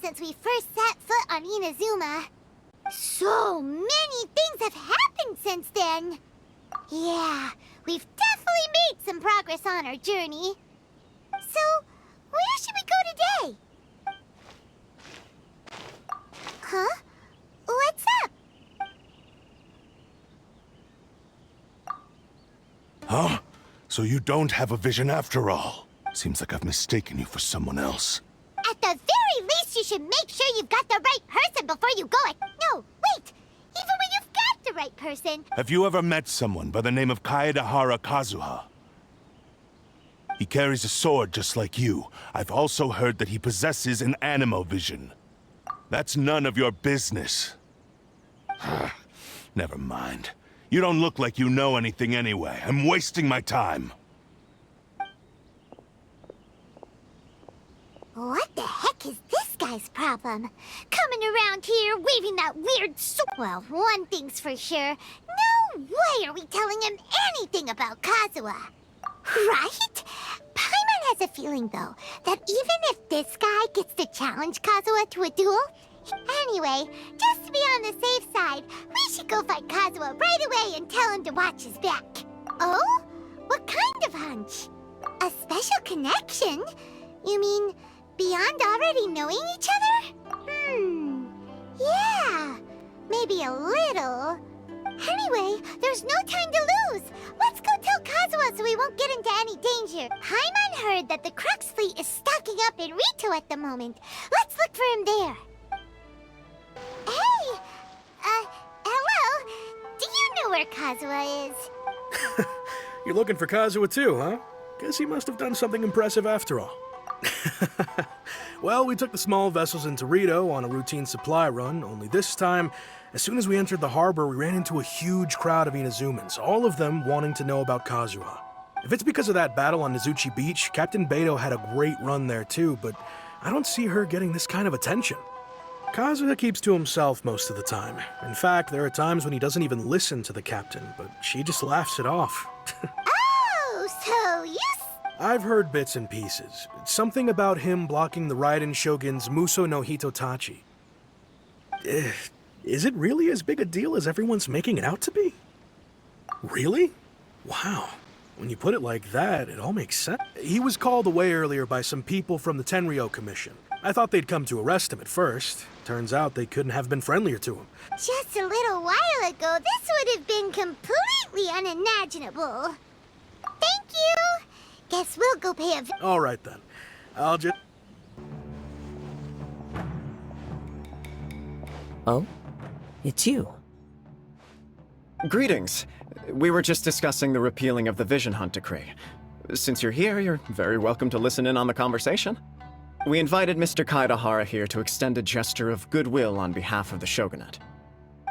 since we first set foot on Inazuma. So many things have happened since then. Yeah, we've definitely made some progress on our journey. So, where should we go today? Huh? What's up? Huh? So you don't have a vision after all? Seems like I've mistaken you for someone else. At the very least, you should make sure you've got the right person before you go. No, wait! Even when you've got the right person... Have you ever met someone by the name of Kaedehara Kazuha? He carries a sword just like you. I've also heard that he possesses an animo vision. That's none of your business. Never mind. You don't look like you know anything anyway. I'm wasting my time. What the heck is this guy's problem? Coming around here, waving that weird sword. Well, one thing's for sure. No way are we telling him anything about Kazuha. Right? Paimon has a feeling, though, that even if this guy gets to challenge Kazuha to a duel... Anyway, just to be on the safe side, we should go find Kazuha right away and tell him to watch his back. Oh? What kind of hunch? A special connection? You mean, beyond already knowing each other? Yeah, maybe a little. Anyway, there's no time to lose. Let's go tell Kazuha so we won't get into any danger. Paimon heard that the Crux fleet is stocking up in Rito at the moment. Let's look for him there. Hey! Hello? Do you know where Kazuha is? You're looking for Kazuha too, huh? Guess he must have done something impressive after all. Well, we took the small vessels into Rito on a routine supply run, only this time, as soon as we entered the harbor, we ran into a huge crowd of Inazumans, all of them wanting to know about Kazuha. If it's because of that battle on Nezuchi Beach, Captain Beidou had a great run there too, but I don't see her getting this kind of attention. Kazuha keeps to himself most of the time. In fact, there are times when he doesn't even listen to the captain, but she just laughs it off. Oh, so you... I've heard bits and pieces. It's something about him blocking the Raiden Shogun's Muso no Hitotachi. Is it really as big a deal as everyone's making it out to be? Really? Wow. When you put it like that, it all makes sense. He was called away earlier by some people from the Tenryou Commission. I thought they'd come to arrest him at first. Turns out they couldn't have been friendlier to him. Just a little while ago, this would have been completely unimaginable. Thank you! Guess we'll go pay a... All right then. I'll just... Oh? It's you. Greetings. We were just discussing the repealing of the Vision Hunt decree. Since you're here, you're very welcome to listen in on the conversation. We invited Mr. Kaedehara here to extend a gesture of goodwill on behalf of the Shogunate.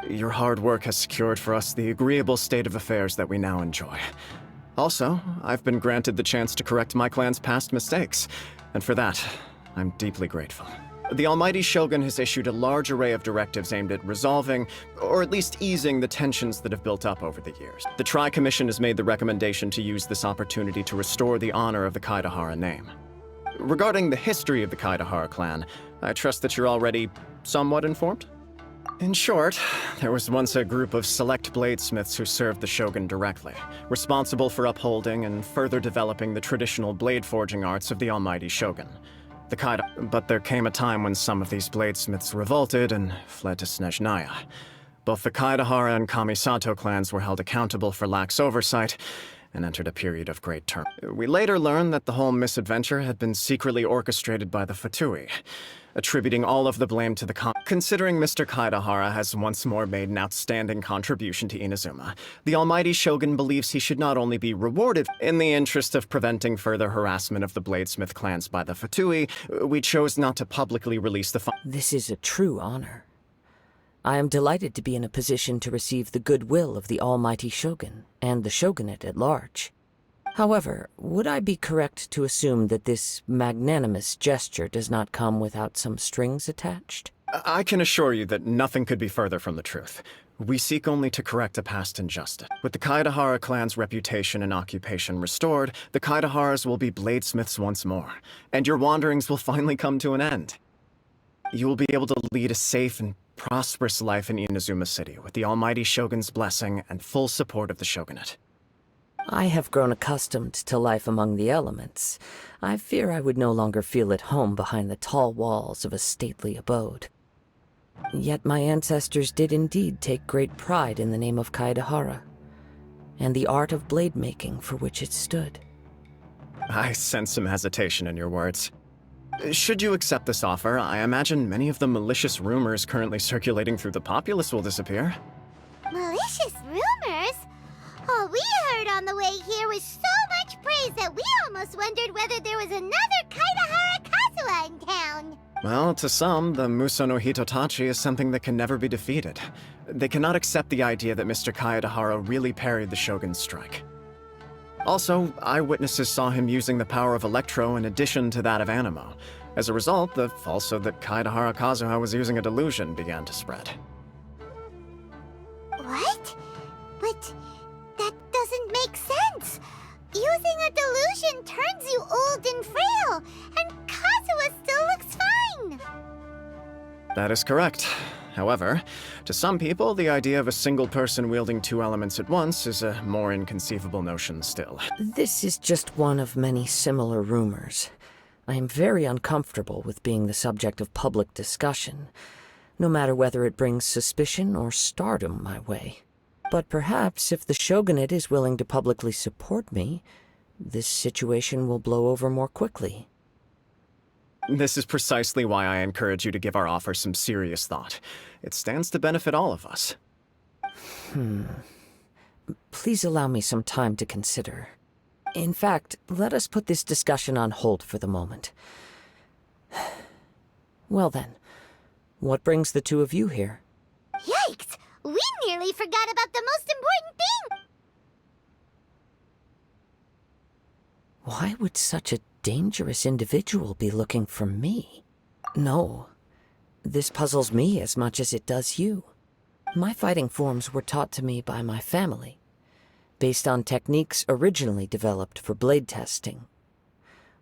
Your hard work has secured for us the agreeable state of affairs that we now enjoy. Also, I've been granted the chance to correct my clan's past mistakes, and for that, I'm deeply grateful. The Almighty Shogun has issued a large array of directives aimed at resolving, or at least easing, the tensions that have built up over the years. The Tri-Commission has made the recommendation to use this opportunity to restore the honor of the Kaedehara name. Regarding the history of the Kaedehara clan, I trust that you're already somewhat informed? In short, there was once a group of select bladesmiths who served the Shogun directly, responsible for upholding and further developing the traditional blade forging arts of the Almighty Shogun. But there came a time when some of these bladesmiths revolted and fled to Snezhnaya. Both the Kaedehara and Kamisato clans were held accountable for lax oversight and entered a period of great turmoil. We later learned that the whole misadventure had been secretly orchestrated by the Fatui, attributing all of the blame to Considering Mr. Kaedehara has once more made an outstanding contribution to Inazuma, the Almighty Shogun believes he should not only be rewarded. In the interest of preventing further harassment of the bladesmith clans by the Fatui, we chose not to publicly release the This is a true honor. I am delighted to be in a position to receive the goodwill of the Almighty Shogun and the Shogunate at large. However, would I be correct to assume that this magnanimous gesture does not come without some strings attached? I can assure you that nothing could be further from the truth. We seek only to correct a past injustice. With the Kaedehara clan's reputation and occupation restored, the Kaedeharas will be bladesmiths once more, and your wanderings will finally come to an end. you will be able to lead a safe and prosperous life in Inazuma City with the almighty Shogun's blessing and full support of the Shogunate. I have grown accustomed to life among the elements. I fear I would no longer feel at home behind the tall walls of a stately abode. Yet my ancestors did indeed take great pride in the name of Kaedehara, and the art of blade making for which it stood. I sense some hesitation in your words. Should you accept this offer, I imagine many of the malicious rumors currently circulating through the populace will disappear. Malicious rumors? All we heard on the way here was so much praise that we almost wondered whether there was another Kaedehara Kazuha in town. Well, to some, the Muso no Hitotachi is something that can never be defeated. They cannot accept the idea that Mr. Kaedehara really parried the Shogun's strike. Also, eyewitnesses saw him using the power of Electro in addition to that of Animo. As a result, the falsehood that Kaedehara Kazuha was using a delusion began to spread. What? But that doesn't make sense. Using a delusion turns you old and frail, and Kazuha still looks fine. That is correct. However, to some people, the idea of a single person wielding two elements at once is a more inconceivable notion still. This is just one of many similar rumors. I am very uncomfortable with being the subject of public discussion, no matter whether it brings suspicion or stardom my way. But perhaps if the Shogunate is willing to publicly support me, this situation will blow over more quickly. This is precisely why I encourage you to give our offer some serious thought. It stands to benefit all of us. Please allow me some time to consider. In fact, let us put this discussion on hold for the moment. Well then, what brings the two of you here? Yikes! We nearly forgot about the most important thing! Why would such a dangerous individual be looking for me? No, this puzzles me as much as it does you. My fighting forms were taught to me by my family, based on techniques originally developed for blade testing.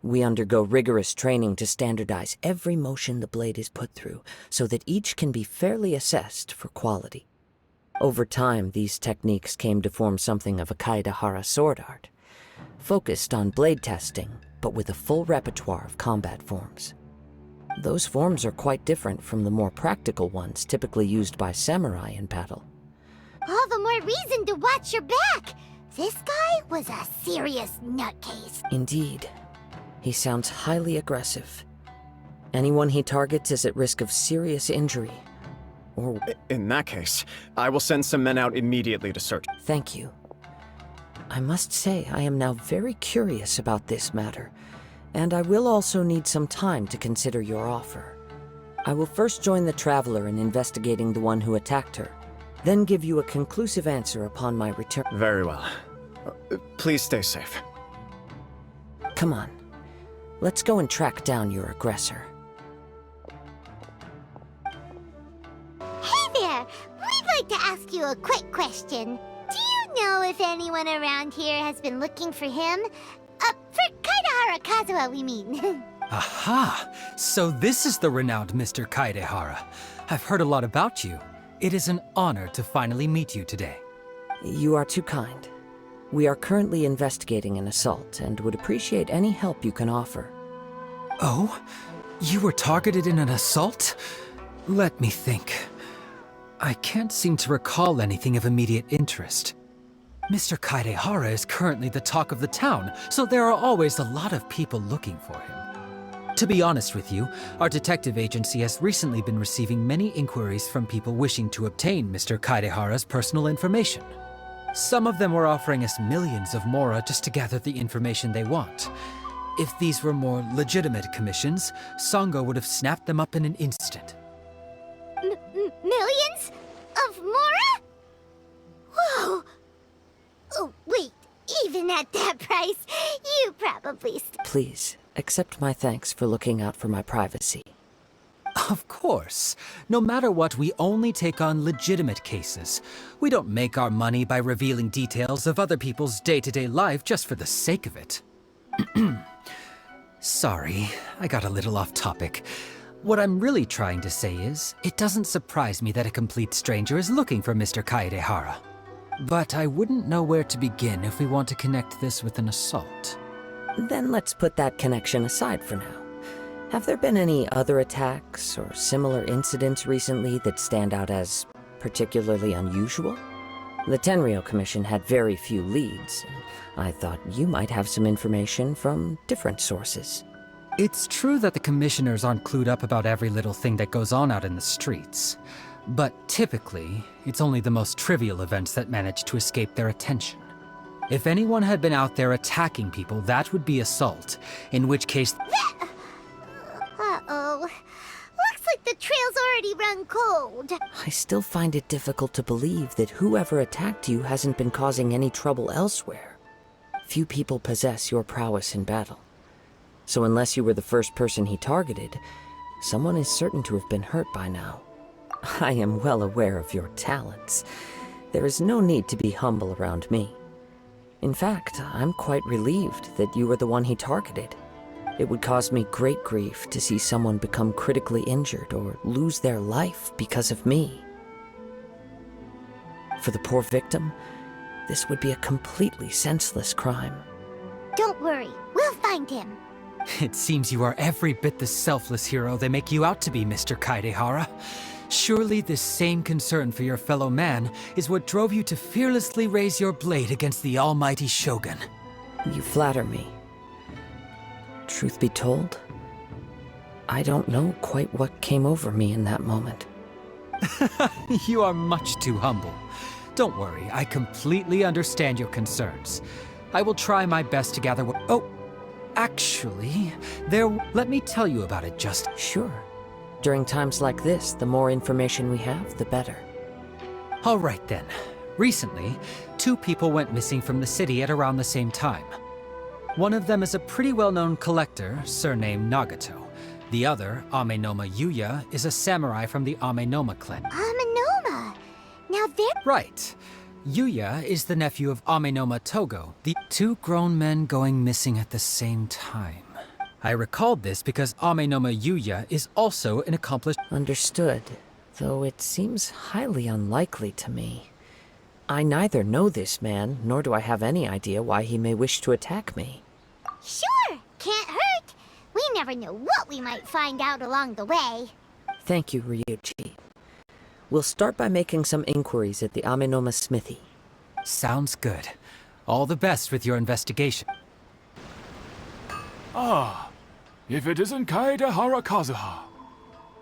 We undergo rigorous training to standardize every motion the blade is put through, so that each can be fairly assessed for quality. Over time, these techniques came to form something of a Kaedehara sword art, focused on blade testing, but with a full repertoire of combat forms. Those forms are quite different from the more practical ones typically used by samurai in battle. All the more reason to watch your back! This guy was a serious nutcase. Indeed. He sounds highly aggressive. Anyone he targets is at risk of serious injury. Or... In that case, I will send some men out immediately to search. Thank you. I must say I am now very curious about this matter, and I will also need some time to consider your offer. I will first join the Traveler in investigating the one who attacked her, then give you a conclusive answer upon my return. Very well. Please stay safe. Come on. Let's go and track down your aggressor. Hey there! We'd like to ask you a quick question. Do you know if anyone around here has been looking for him? For Kaedehara Kazuha, we mean. Aha! So this is the renowned Mr. Kaedehara. I've heard a lot about you. It is an honor to finally meet you today. You are too kind. We are currently investigating an assault and would appreciate any help you can offer. Oh? You were targeted in an assault? Let me think. I can't seem to recall anything of immediate interest. Mr. Kaedehara is currently the talk of the town, so there are always a lot of people looking for him. To be honest with you, our detective agency has recently been receiving many inquiries from people wishing to obtain Mr. Kaedehara's personal information. Some of them were offering us millions of mora just to gather the information they want. If these were more legitimate commissions, Sango would have snapped them up in an instant. Millions? Of mora? Whoa! Oh, wait, even at that price, you probably... Please, accept my thanks for looking out for my privacy. Of course. No matter what, we only take on legitimate cases. We don't make our money by revealing details of other people's day-to-day life just for the sake of it. Sorry, I got a little off topic. What I'm really trying to say is, it doesn't surprise me that a complete stranger is looking for Mr. Kaedehara. But I wouldn't know where to begin if we want to connect this with an assault. Then let's put that connection aside for now. Have there been any other attacks or similar incidents recently that stand out as particularly unusual? The Tenryou Commission had very few leads, and I thought you might have some information from different sources. It's true that the commissioners aren't clued up about every little thing that goes on out in the streets. But typically, it's only the most trivial events that manage to escape their attention. If anyone had been out there attacking people, that would be assault, in which case... Uh-oh. Looks like the trail's already run cold. I still find it difficult to believe that whoever attacked you hasn't been causing any trouble elsewhere. Few people possess your prowess in battle. So unless you were the first person he targeted, someone is certain to have been hurt by now. I am well aware of your talents. There is no need to be humble around me. In fact, I'm quite relieved that you were the one he targeted. It would cause me great grief to see someone become critically injured or lose their life because of me. For the poor victim, this would be a completely senseless crime. Don't worry, we'll find him. It seems you are every bit the selfless hero they make you out to be, Mr. Kaedehara. Surely this same concern for your fellow man is what drove you to fearlessly raise your blade against the almighty Shogun. You flatter me. Truth be told, I don't know quite what came over me in that moment. You are much too humble. Don't worry, I completely understand your concerns. I will try my best to gather what... Oh, actually, let me tell you about it just... Sure. During times like this, the more information we have, the better. All right then. Recently, 2 people went missing from the city at around the same time. One of them is a pretty well-known collector, surnamed Nagato. The other, Amenoma Yuya, is a samurai from the Amenoma clan. Amenoma! Now they're... Right. Yuya is the nephew of Amenoma Togo, the 2 grown men going missing at the same time. I recalled this because Amenoma Yuya is also an accomplished... Understood, though it seems highly unlikely to me. I neither know this man, nor do I have any idea why he may wish to attack me. Sure, can't hurt. We never know what we might find out along the way. Thank you, Ryuji. We'll start by making some inquiries at the Amenoma smithy. Sounds good. All the best with your investigation. Ah, if it isn't Kaedehara Kazuha.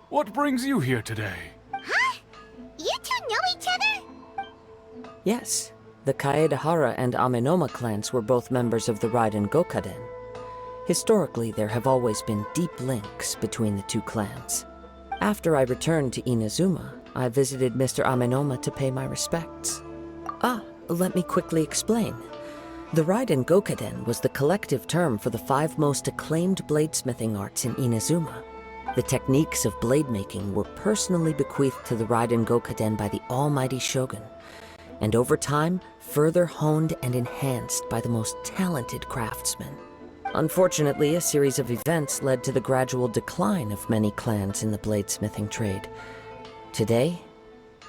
What brings you here today? Huh? You two know each other? Yes, the Kaedehara and Amenoma clans were both members of the Raiden Gokaden. Historically, there have always been deep links between the 2 clans. After I returned to Inazuma, I visited Mr. Amenoma to pay my respects. Let me quickly explain. The Raiden Gokaden was the collective term for the 5 most acclaimed bladesmithing arts in Inazuma. The techniques of blade making were personally bequeathed to the Raiden Gokaden by the almighty Shogun, and over time, further honed and enhanced by the most talented craftsmen. Unfortunately, a series of events led to the gradual decline of many clans in the bladesmithing trade. Today,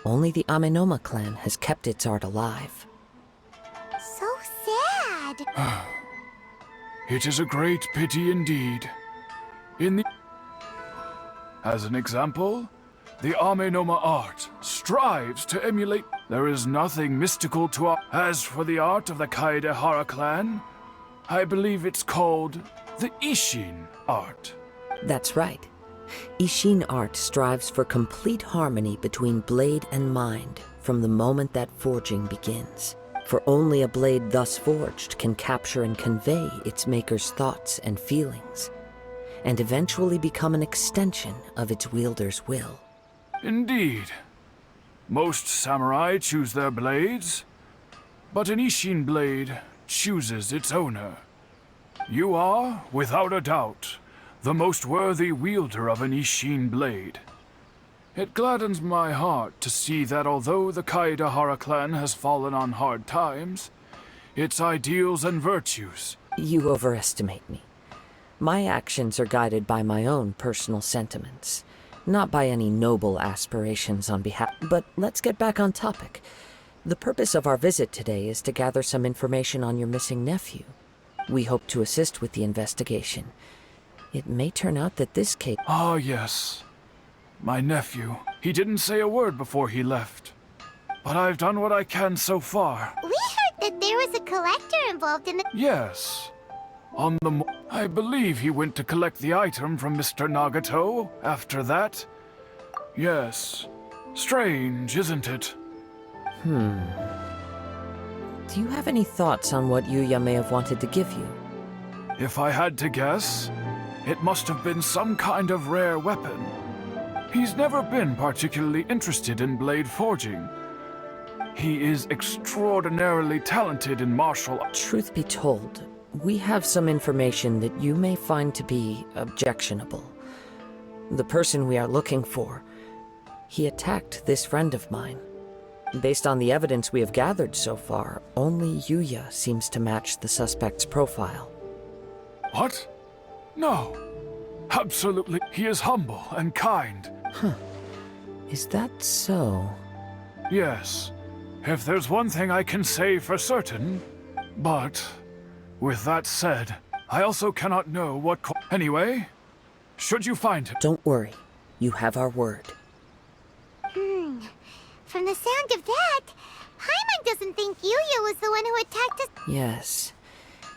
only the Amenoma clan has kept its art alive. So sad. It is a great pity indeed. As an example, the Amenoma art strives to emulate... There is nothing mystical to our... As for the art of the Kaedehara clan, I believe it's called the Ishin art. That's right. Ishin art strives for complete harmony between blade and mind from the moment that forging begins. For only a blade thus forged can capture and convey its maker's thoughts and feelings, and eventually become an extension of its wielder's will. Indeed. Most samurai choose their blades, but an Ishin blade chooses its owner. You are, without a doubt, the most worthy wielder of an Ishin blade. It gladdens my heart to see that although the Kaedehara clan has fallen on hard times, its ideals and virtues... You overestimate me. My actions are guided by my own personal sentiments, not by any noble aspirations on behalf. But let's get back on topic. The purpose of our visit today is to gather some information on your missing nephew. We hope to assist with the investigation. It may turn out that this case... Ah, yes. My nephew. He didn't say a word before he left. But I've done what I can so far. We heard that there was a collector involved in the... Yes. I believe he went to collect the item from Mr. Nagato after that. Yes. Strange, isn't it? Do you have any thoughts on what Yuya may have wanted to give you? If I had to guess, it must have been some kind of rare weapon. He's never been particularly interested in blade forging. He is extraordinarily talented in martial arts. Truth be told, we have some information that you may find to be objectionable. The person we are looking for, he attacked this friend of mine. Based on the evidence we have gathered so far, only Yuya seems to match the suspect's profile. What? No. Absolutely. He is humble and kind. Is that so? Yes. If there's one thing I can say for certain. But, with that said, I also cannot know what Anyway, should you find him... Don't worry. You have our word. From the sound of that, Paimon doesn't think Yuya was the one who attacked us. Yes.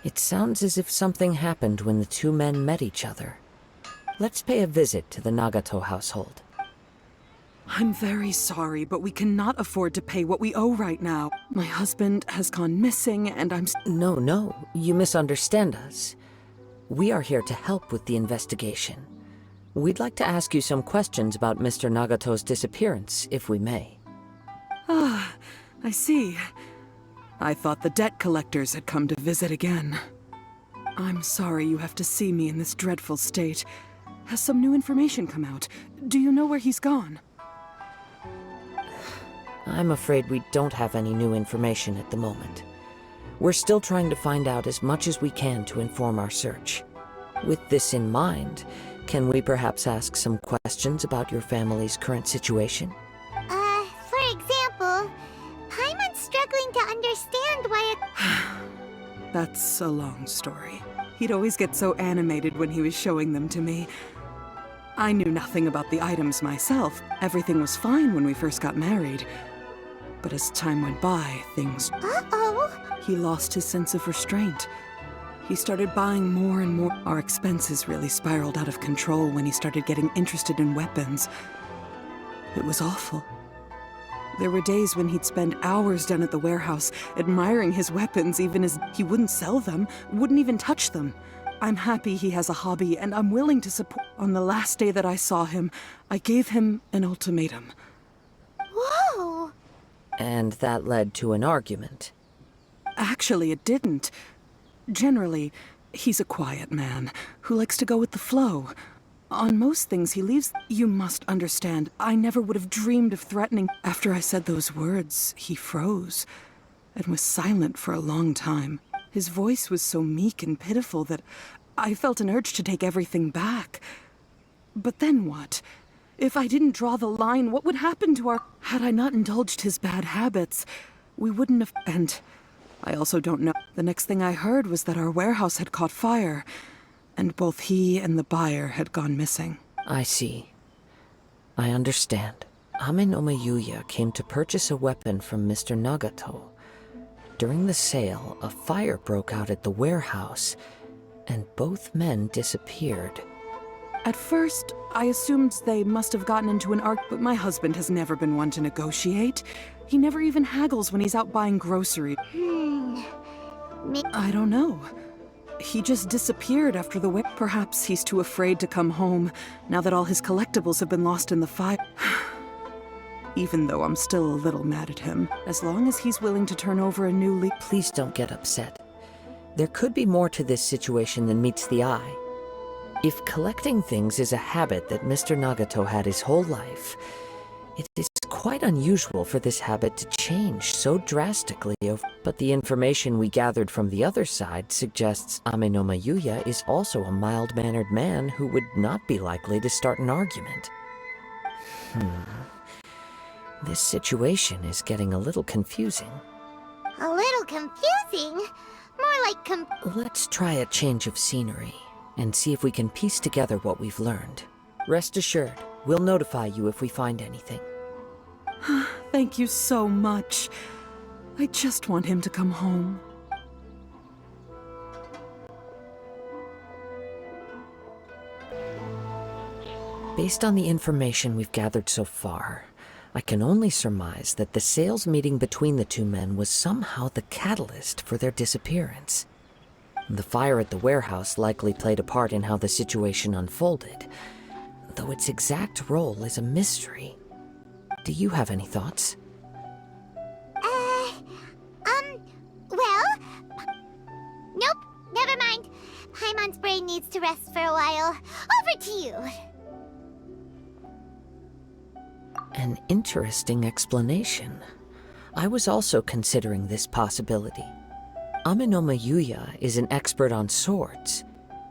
It sounds as if something happened when the two men met each other. Let's pay a visit to the Nagato household. I'm very sorry, but we cannot afford to pay what we owe right now. My husband has gone missing, and I'm... No, you misunderstand us. We are here to help with the investigation. We'd like to ask you some questions about Mr. Nagato's disappearance, if we may. Ah, I see. I thought the debt collectors had come to visit again. I'm sorry you have to see me in this dreadful state. Has some new information come out? Do you know where he's gone? I'm afraid we don't have any new information at the moment. We're still trying to find out as much as we can to inform our search. With this in mind, can we perhaps ask some questions about your family's current situation? For example, Paimon's struggling to understand why That's a long story. He'd always get so animated when he was showing them to me. I knew nothing about the items myself. Everything was fine when we first got married. But as time went by, things... Uh-oh! He lost his sense of restraint. He started buying more and more. Our expenses really spiraled out of control when he started getting interested in weapons. It was awful. There were days when he'd spend hours down at the warehouse, admiring his weapons even as he wouldn't sell them, wouldn't even touch them. I'm happy he has a hobby, and I'm willing to support... On the last day that I saw him, I gave him an ultimatum. Whoa! And that led to an argument. Actually, it didn't. Generally, he's a quiet man who likes to go with the flow. On most things he leaves... You must understand, I never would have dreamed of threatening... After I said those words, he froze and was silent for a long time. His voice was so meek and pitiful that I felt an urge to take everything back. But then what? If I didn't draw the line, what would happen to our... Had I not indulged his bad habits, we wouldn't have... And I also don't know. The next thing I heard was that our warehouse had caught fire, and both he and the buyer had gone missing. I see. I understand. Amenoma Yuya came to purchase a weapon from Mr. Nagato. During the sale, a fire broke out at the warehouse, and both men disappeared. At first, I assumed they must have gotten into an argument, but my husband has never been one to negotiate. He never even haggles when he's out buying groceries. I don't know. He just disappeared after the wedding. Perhaps he's too afraid to come home, now that all his collectibles have been lost in the fire. Even though I'm still a little mad at him, as long as he's willing to turn over a new leaf. Please don't get upset. There could be more to this situation than meets the eye. If collecting things is a habit that Mr. Nagato had his whole life, It is quite unusual for this habit to change so drastically but the information we gathered from the other side suggests Amenoma Yuya is also a mild-mannered man who would not be likely to start an argument. This situation is getting a little confusing. A little confusing? More like Let's try a change of scenery and see if we can piece together what we've learned. Rest assured, we'll notify you if we find anything. Thank you so much. I just want him to come home. Based on the information we've gathered so far, I can only surmise that the sales meeting between the two men was somehow the catalyst for their disappearance. The fire at the warehouse likely played a part in how the situation unfolded, though its exact role is a mystery. Do you have any thoughts? well... Nope, never mind. Paimon's brain needs to rest for a while. Over to you. An interesting explanation. I was also considering this possibility. Amenoma Yuya is an expert on swords.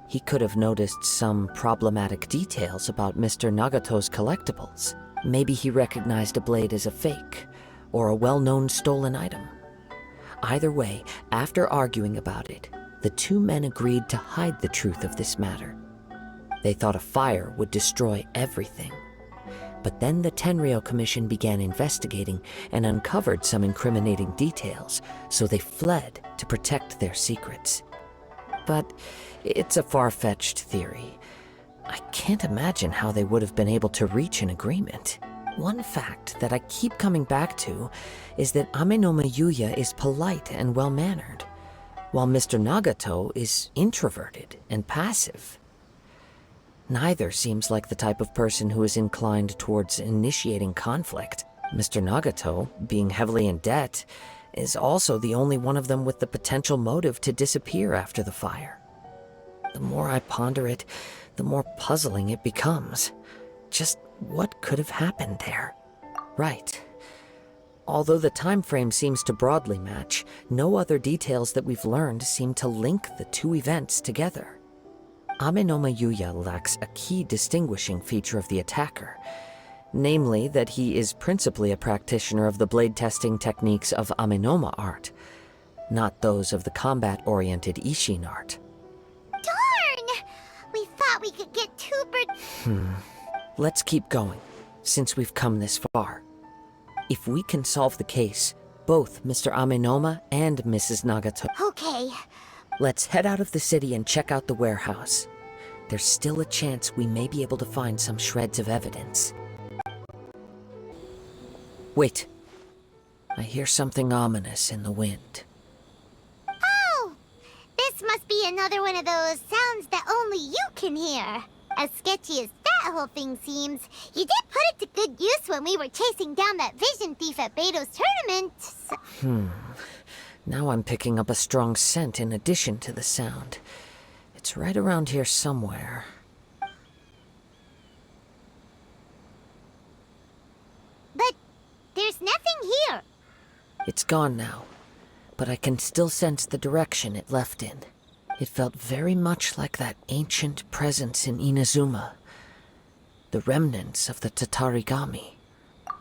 He could have noticed some problematic details about Mr. Nagato's collectibles. Maybe he recognized a blade as a fake, or a well-known stolen item. Either way, after arguing about it, the two men agreed to hide the truth of this matter. They thought a fire would destroy everything. But then the Tenryou Commission began investigating and uncovered some incriminating details, so they fled to protect their secrets. But it's a far-fetched theory. I can't imagine how they would have been able to reach an agreement. One fact that I keep coming back to is that Amenoma Yuya is polite and well-mannered, while Mr. Nagato is introverted and passive. Neither seems like the type of person who is inclined towards initiating conflict. Mr. Nagato, being heavily in debt, is also the only one of them with the potential motive to disappear after the fire. The more I ponder it, the more puzzling it becomes. Just what could have happened there? Right. Although the time frame seems to broadly match, no other details that we've learned seem to link the two events together. Amenoma Yuya lacks a key distinguishing feature of the attacker, namely that he is principally a practitioner of the blade testing techniques of Amenoma art, not those of the combat-oriented Ishin art. Darn! We thought we could get two Let's keep going, since we've come this far. If we can solve the case, both Mr. Amenoma and Mrs. Nagato. Okay. Let's head out of the city and check out the warehouse. There's still a chance we may be able to find some shreds of evidence. Wait. I hear something ominous in the wind. Oh! This must be another one of those sounds that only you can hear. As sketchy as that whole thing seems, you did put it to good use when we were chasing down that vision thief at Beto's tournament. Now I'm picking up a strong scent in addition to the sound. It's right around here somewhere. But there's nothing here. It's gone now, but I can still sense the direction it left in. It felt very much like that ancient presence in Inazuma. The remnants of the Tatarigami.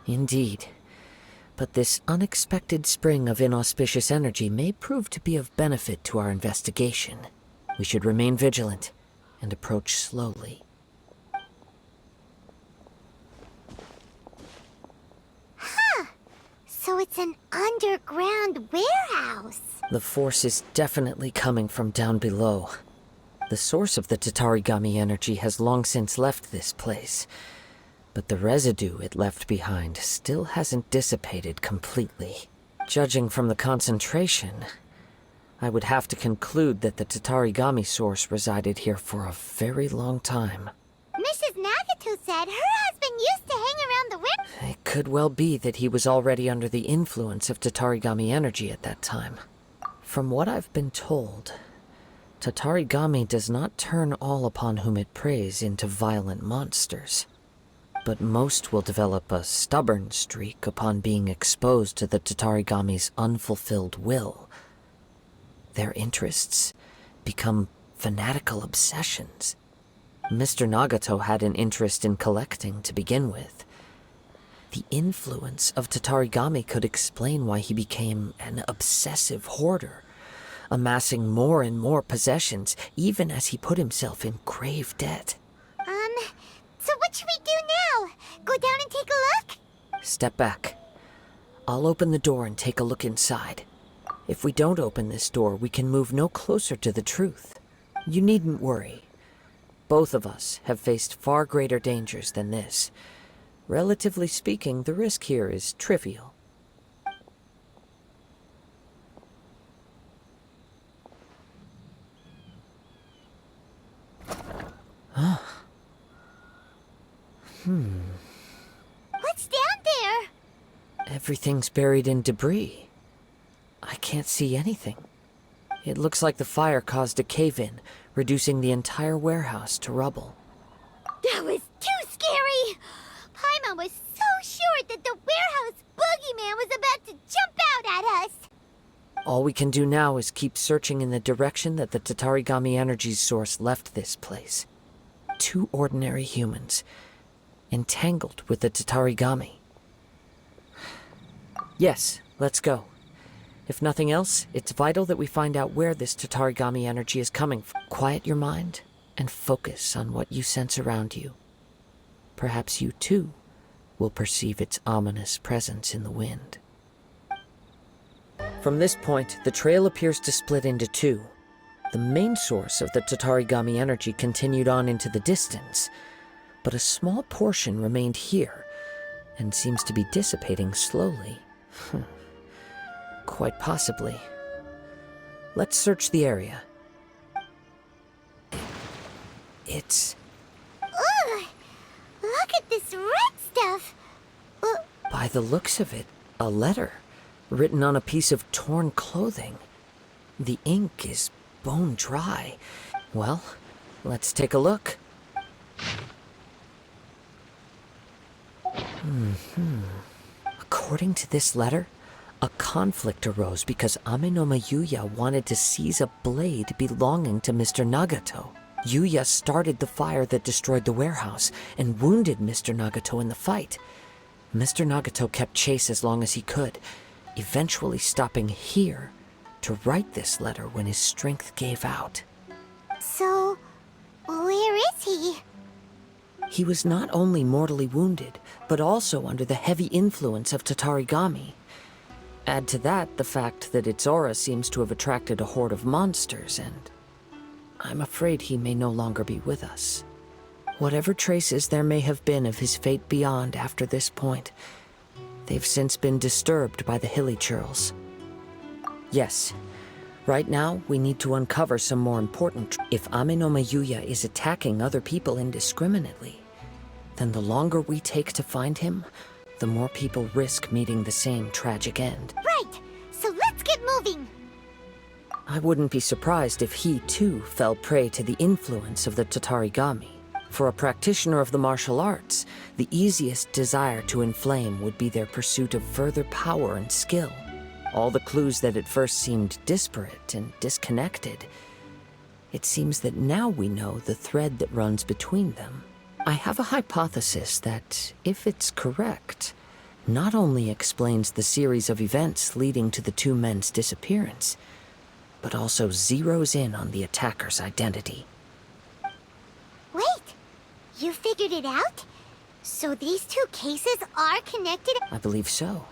Indeed. But this unexpected spring of inauspicious energy may prove to be of benefit to our investigation. We should remain vigilant and approach slowly. So it's an underground warehouse. The force is definitely coming from down below. The source of the Tatarigami energy has long since left this place, but the residue it left behind still hasn't dissipated completely. Judging from the concentration, I would have to conclude that the Tatarigami source resided here for a very long time. Mrs. Nagato said her husband used to hang around the warehouse. It could well be that he was already under the influence of Tatarigami energy at that time. From what I've been told, Tatarigami does not turn all upon whom it preys into violent monsters. but most will develop a stubborn streak upon being exposed to the Tatarigami's unfulfilled will. Their interests become fanatical obsessions. Mr. Nagato had an interest in collecting to begin with. The influence of Tatarigami could explain why he became an obsessive hoarder, amassing more and more possessions, even as he put himself in grave debt. So what should we do now? Go down and take a look? Step back. I'll open the door and take a look inside. If we don't open this door, we can move no closer to the truth. You needn't worry. Both of us have faced far greater dangers than this. Relatively speaking, the risk here is trivial. What's down there? Everything's buried in debris. I can't see anything. It looks like the fire caused a cave-in, reducing the entire warehouse to rubble. That was too scary! Paimon was so sure that the warehouse boogeyman was about to jump out at us! All we can do now is keep searching in the direction that the Tatarigami energy source left this place. 2 ordinary humans, entangled with the Tatarigami. Yes, let's go. If nothing else, it's vital that we find out where this Tatarigami energy is coming from. Quiet your mind and focus on what you sense around you. Perhaps you too will perceive its ominous presence in the wind. From this point, the trail appears to split into 2. The main source of the Tatarigami energy continued on into the distance, but a small portion remained here and seems to be dissipating slowly. Quite possibly. Let's search the area. It's... Ugh! Look at this red stuff! By the looks of it, a letter written on a piece of torn clothing. The ink is bone dry. Well, let's take a look. According to this letter, a conflict arose because Amenoma Yuya wanted to seize a blade belonging to Mr. Nagato. Yuya started the fire that destroyed the warehouse and wounded Mr. Nagato in the fight. Mr. Nagato kept chase as long as he could, eventually stopping here to write this letter when his strength gave out. So, where is he? He was not only mortally wounded, but also under the heavy influence of Tatarigami. Add to that the fact that its aura seems to have attracted a horde of monsters, and I'm afraid he may no longer be with us. Whatever traces there may have been of his fate beyond after this point, they've since been disturbed by the hilly churls. Yes, right now we need to uncover some more important... If Amenoma Yuya is attacking other people indiscriminately, then the longer we take to find him, the more people risk meeting the same tragic end. Right! So let's get moving! I wouldn't be surprised if he, too, fell prey to the influence of the Tatarigami. For a practitioner of the martial arts, the easiest desire to inflame would be their pursuit of further power and skill. All the clues that at first seemed disparate and disconnected, it seems that now we know the thread that runs between them. I have a hypothesis that, if it's correct, not only explains the series of events leading to the 2 men's disappearance, but also zeroes in on the attacker's identity. Wait! You figured it out? So these 2 cases are connected? I believe so.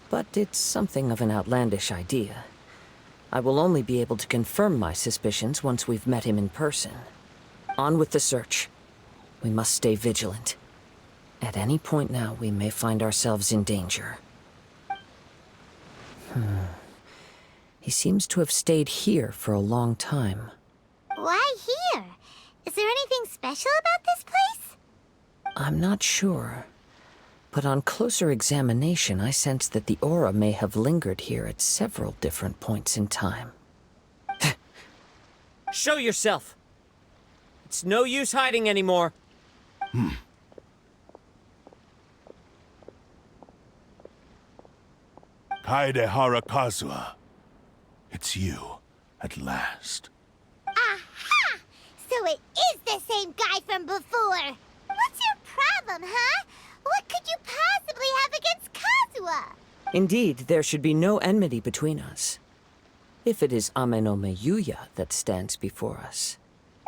But it's something of an outlandish idea. I will only be able to confirm my suspicions once we've met him in person. On with the search. We must stay vigilant. At any point now, we may find ourselves in danger. He seems to have stayed here for a long time. Why here? Is there anything special about this place? I'm not sure. But on closer examination, I sense that the aura may have lingered here at several different points in time. Show yourself! It's no use hiding anymore. Kaedehara Kazuha. It's you, at last. Aha! So it is the same guy from before. What's your problem, huh? What could you possibly have against Kazuha? Indeed, there should be no enmity between us. If it is Ame-no-me Yuya that stands before us.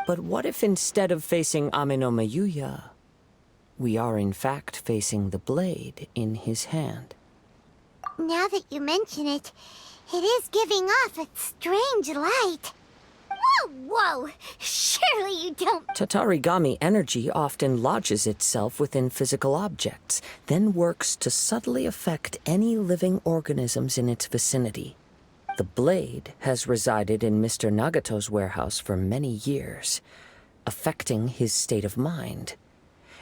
But what if instead of facing Ame-no-me Yuya, we are in fact facing the blade in his hand? Now that you mention it, it is giving off a strange light. Whoa, whoa! Surely you don't... Tatarigami energy often lodges itself within physical objects, then works to subtly affect any living organisms in its vicinity. The blade has resided in Mr. Nagato's warehouse for many years, affecting his state of mind,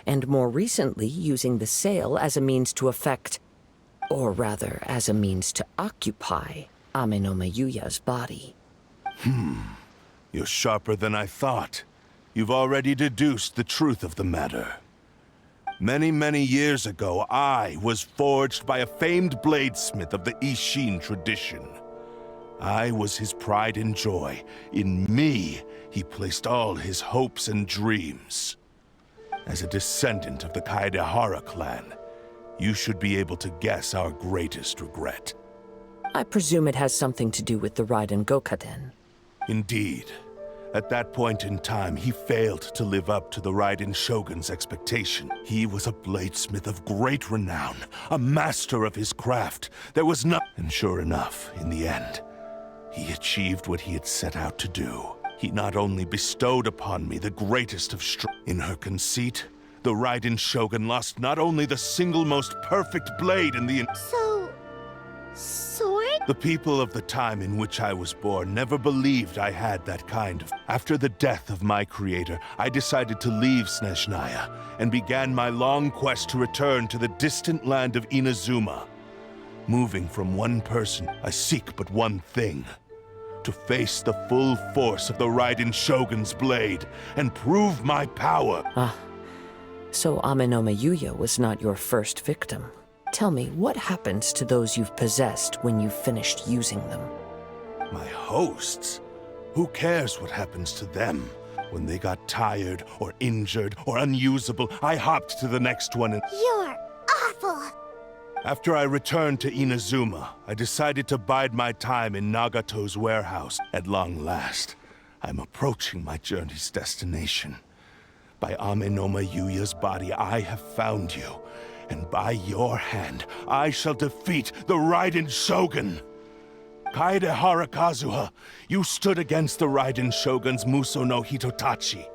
and more recently using the sale as a means to affect, or rather as a means to occupy, Ame-no-me Yuya's body. You're sharper than I thought. You've already deduced the truth of the matter. Many, many years ago, I was forged by a famed bladesmith of the Ishin tradition. I was his pride and joy. In me, he placed all his hopes and dreams. As a descendant of the Kaedehara clan, you should be able to guess our greatest regret. I presume it has something to do with the Raiden Gokaden. Indeed. At that point in time, he failed to live up to the Raiden Shogun's expectation. He was a bladesmith of great renown, a master of his craft. There was no... And sure enough, in the end, he achieved what he had set out to do. He not only bestowed upon me the greatest of in her conceit, the Raiden Shogun lost not only the single most perfect blade in the... So... sword? The people of the time in which I was born never believed I had that kind of... After the death of my creator, I decided to leave Snezhnaya and began my long quest to return to the distant land of Inazuma. Moving from one person, I seek but one thing. To face the full force of the Raiden Shogun's blade and prove my power. So Ame-no-me Yuya was not your first victim. Tell me, what happens to those you've possessed when you've finished using them? My hosts? Who cares what happens to them? When they got tired, or injured, or unusable, I hopped to the next one and... You're awful! After I returned to Inazuma, I decided to bide my time in Nagato's warehouse. At long last, I'm approaching my journey's destination. By Ame-no-me Yuya's body, I have found you. And by your hand, I shall defeat the Raiden Shogun! Kaedehara Kazuha, you stood against the Raiden Shogun's Muso no Hitotachi.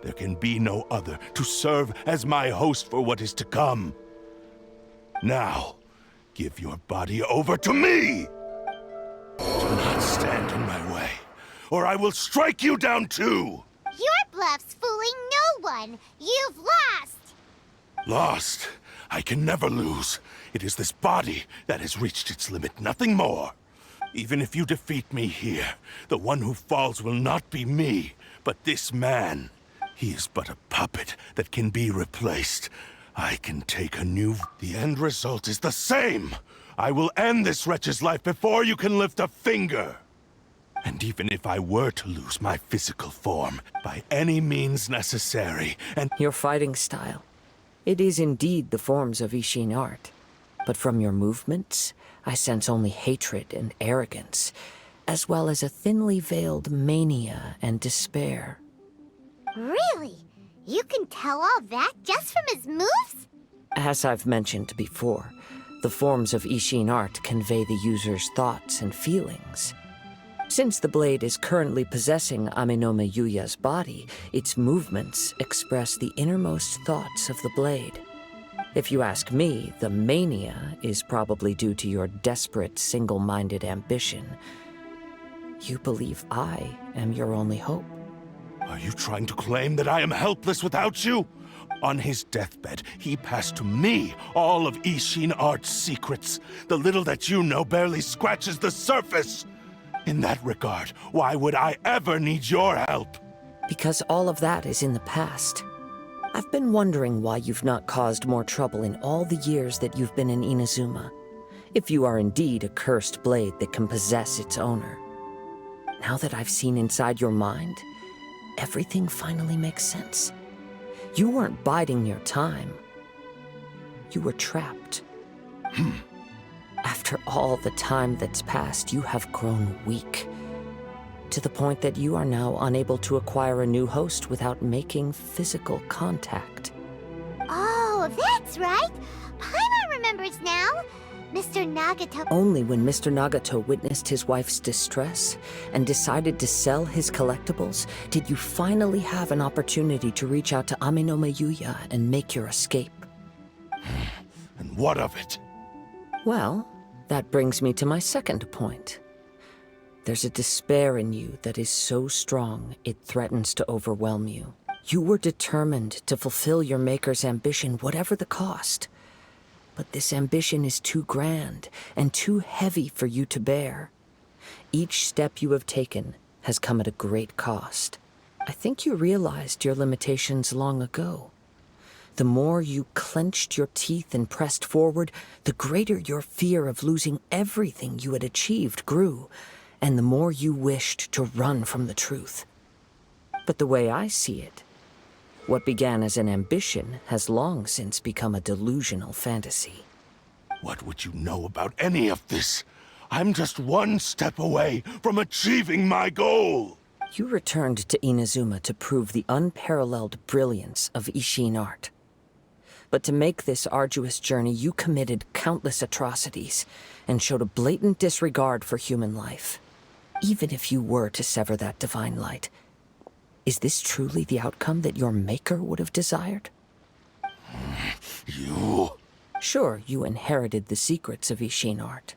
There can be no other to serve as my host for what is to come. Now, give your body over to me! Do not stand in my way, or I will strike you down too! Your bluff's fooling no one! You've lost! Lost? I can never lose. It is this body that has reached its limit, nothing more. Even if you defeat me here, the one who falls will not be me, but this man. He is but a puppet that can be replaced. I can take a new... The end result is the same! I will end this wretch's life before you can lift a finger! And even if I were to lose my physical form, by any means necessary, and... Your fighting style. It is indeed the forms of Ishin art. But from your movements, I sense only hatred and arrogance, as well as a thinly veiled mania and despair. Really? You can tell all that just from his moves? As I've mentioned before, the forms of Ishin art convey the user's thoughts and feelings. Since the blade is currently possessing Ame-no-me Yuya's body, its movements express the innermost thoughts of the blade. If you ask me, the mania is probably due to your desperate, single-minded ambition. You believe I am your only hope. Are you trying to claim that I am helpless without you? On his deathbed, he passed to me all of Ishin art's secrets. The little that you know barely scratches the surface. In that regard, why would I ever need your help? Because all of that is in the past. I've been wondering why you've not caused more trouble in all the years that you've been in Inazuma. if you are indeed a cursed blade that can possess its owner. Now that I've seen inside your mind, everything finally makes sense. You weren't biding your time. You were trapped. After all the time that's passed, you have grown weak, to the point that you are now unable to acquire a new host without making physical contact. Oh, that's right. Paimon remembers now. Mr. Nagato... Only when Mr. Nagato witnessed his wife's distress and decided to sell his collectibles did you finally have an opportunity to reach out to Amenoma Yuya and make your escape. And what of it? Well, that brings me to my second point. There's a despair in you that is so strong it threatens to overwhelm you. You were determined to fulfill your maker's ambition, whatever the cost. But this ambition is too grand and too heavy for you to bear. Each step you have taken has come at a great cost. I think you realized your limitations long ago. The more you clenched your teeth and pressed forward, the greater your fear of losing everything you had achieved grew, and the more you wished to run from the truth. But the way I see it, what began as an ambition has long since become a delusional fantasy. What would you know about any of this? I'm just one step away from achieving my goal! You returned to Inazuma to prove the unparalleled brilliance of Ishin art. But to make this arduous journey, you committed countless atrocities and showed a blatant disregard for human life. Even if you were to sever that divine light, is this truly the outcome that your maker would have desired? You... Sure, you inherited the secrets of Ishin art.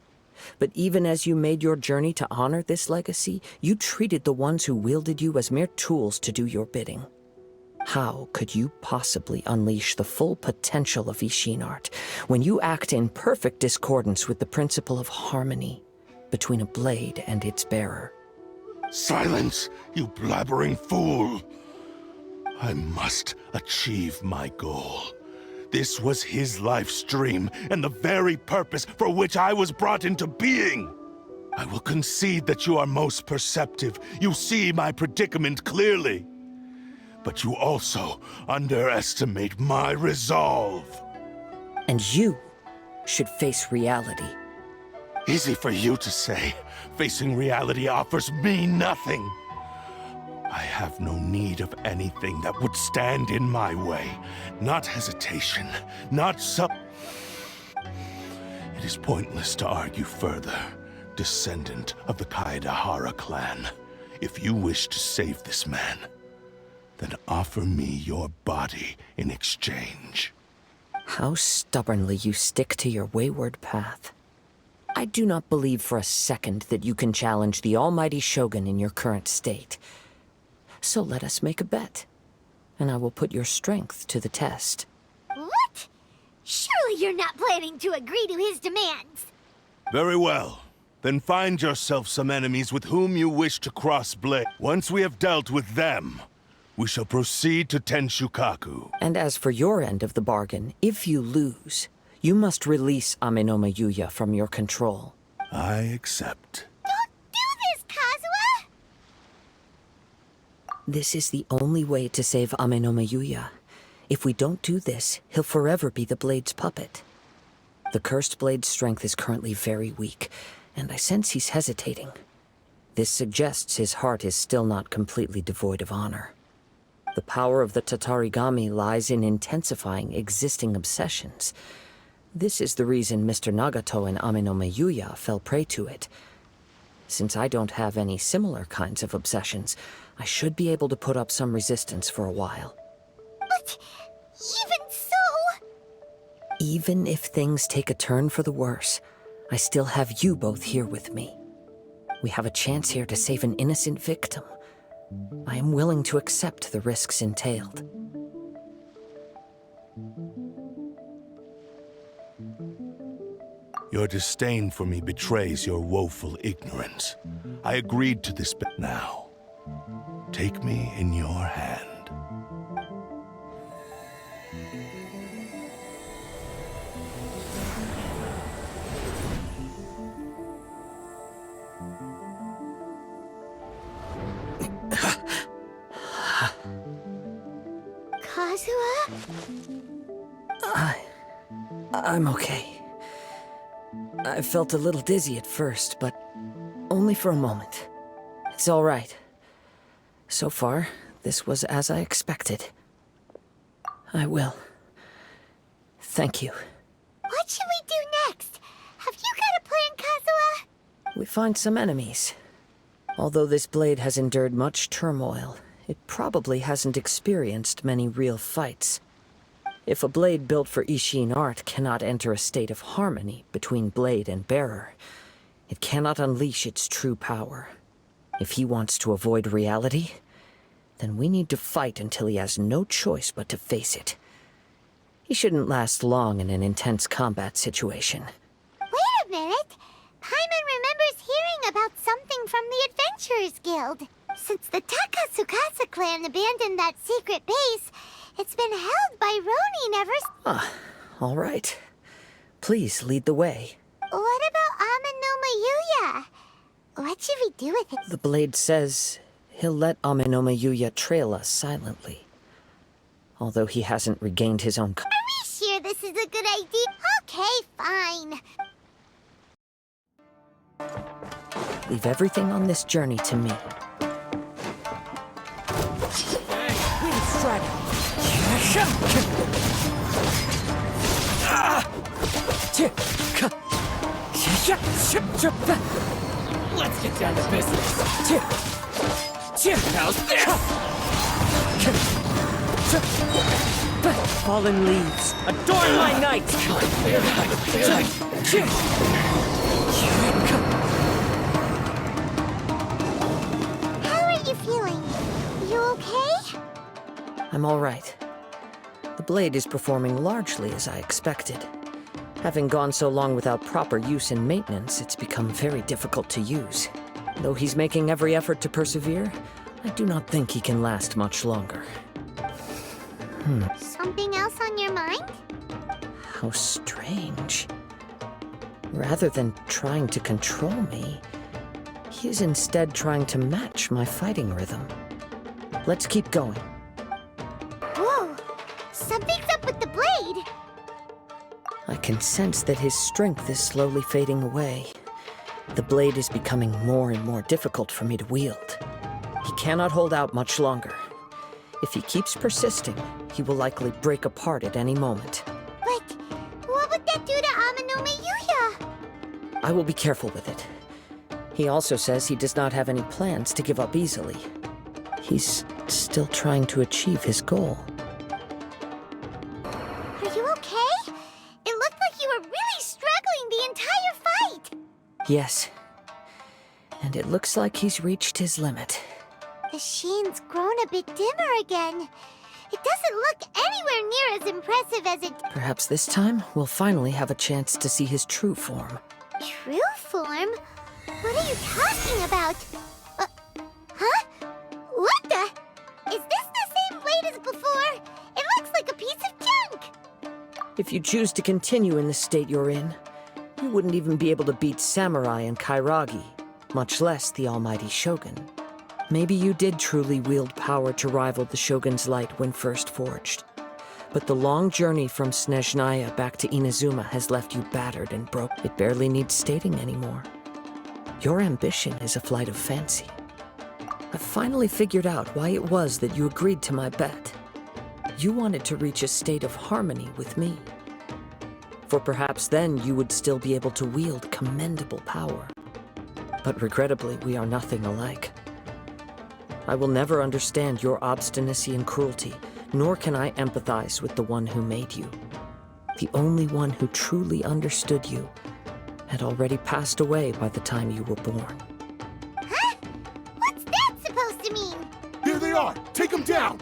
But even as you made your journey to honor this legacy, you treated the ones who wielded you as mere tools to do your bidding. How could you possibly unleash the full potential of Ishin art when you act in perfect discordance with the principle of harmony between a blade and its bearer? Silence, you blabbering fool! I must achieve my goal. This was his life's dream, and the very purpose for which I was brought into being. I will concede that you are most perceptive. You see my predicament clearly. But you also underestimate my resolve. And you should face reality. Easy for you to say. Facing reality offers me nothing. I have no need of anything that would stand in my way. Not hesitation, not It is pointless to argue further, descendant of the Kaedehara clan. If you wish to save this man, then offer me your body in exchange. How stubbornly you stick to your wayward path. I do not believe for a second that you can challenge the almighty Shogun in your current state. So let us make a bet, and I will put your strength to the test. What? Surely you're not planning to agree to his demands. Very well. Then find yourself some enemies with whom you wish to cross blade. Once we have dealt with them, we shall proceed to Tenshukaku. And as for your end of the bargain, if you lose, you must release Amenoma Yuya from your control. I accept. Don't do this, Kazuha! This is the only way to save Amenoma Yuya. If we don't do this, he'll forever be the Blade's puppet. The Cursed Blade's strength is currently very weak, and I sense he's hesitating. This suggests his heart is still not completely devoid of honor. The power of the Tatarigami lies in intensifying existing obsessions. This is the reason Mr. Nagato and Amenoma Yuya fell prey to it. Since I don't have any similar kinds of obsessions, I should be able to put up some resistance for a while. But even so... Even if things take a turn for the worse, I still have you both here with me. We have a chance here to save an innocent victim. I am willing to accept the risks entailed. Your disdain for me betrays your woeful ignorance. I agreed to this bet now. Take me in your hand. I'm okay. I felt a little dizzy at first, but only for a moment. It's all right. So far, this was as I expected. I will. Thank you. What should we do next? Have you got a plan, Kazuha? We find some enemies. Although this blade has endured much turmoil, it probably hasn't experienced many real fights. If a blade built for Ishin art cannot enter a state of harmony between blade and bearer, it cannot unleash its true power. If he wants to avoid reality, then we need to fight until he has no choice but to face it. He shouldn't last long in an intense combat situation. Wait a minute! Paimon remembers hearing about something from the Adventurers Guild. Since the Takasukasa clan abandoned that secret base, it's been held by Ronin ever Ah, all right. Please lead the way. What about Ameno Mayuya? What should we do with it? The blade says he'll let Amenoma Yuya trail us silently. Although he hasn't regained his own... Are we sure this is a good idea? Okay, fine. Leave everything on this journey to me. Let's get down to business. How's this? Fallen leaves, adorn my night! How are you feeling? You okay? I'm all right. The blade is performing largely as I expected. Having gone so long without proper use and maintenance, it's become very difficult to use. Though he's making every effort to persevere, I do not think he can last much longer. Something else on your mind? How strange. Rather than trying to control me, he is instead trying to match my fighting rhythm. Let's keep going. Whoa! Something's up with the blade! I can sense that his strength is slowly fading away. The blade is becoming more and more difficult for me to wield. He cannot hold out much longer. If he keeps persisting, he will likely break apart at any moment. But what would that do to Ameno Mayuya? I will be careful with it. He also says he does not have any plans to give up easily. He's still trying to achieve his goal. Are you okay? It looked like you were really struggling the entire fight! Yes. And it looks like he's reached his limit. The sheen's grown a bit dimmer again. It doesn't look anywhere near as impressive as it... Perhaps this time, we'll finally have a chance to see his true form. True form? What are you talking about? Huh? What the? Is this the same blade as before? It looks like a piece of junk! If you choose to continue in the state you're in, you wouldn't even be able to beat Samurai and Kairagi, much less the almighty Shogun. Maybe you did truly wield power to rival the Shogun's light when first forged. But the long journey from Snezhnaya back to Inazuma has left you battered and broke. It barely needs stating anymore. Your ambition is a flight of fancy. I've finally figured out why it was that you agreed to my bet. You wanted to reach a state of harmony with me. For perhaps then you would still be able to wield commendable power. But regrettably, we are nothing alike. I will never understand your obstinacy and cruelty, nor can I empathize with the one who made you. The only one who truly understood you had already passed away by the time you were born. Huh? What's that supposed to mean? Here they are! Take them down!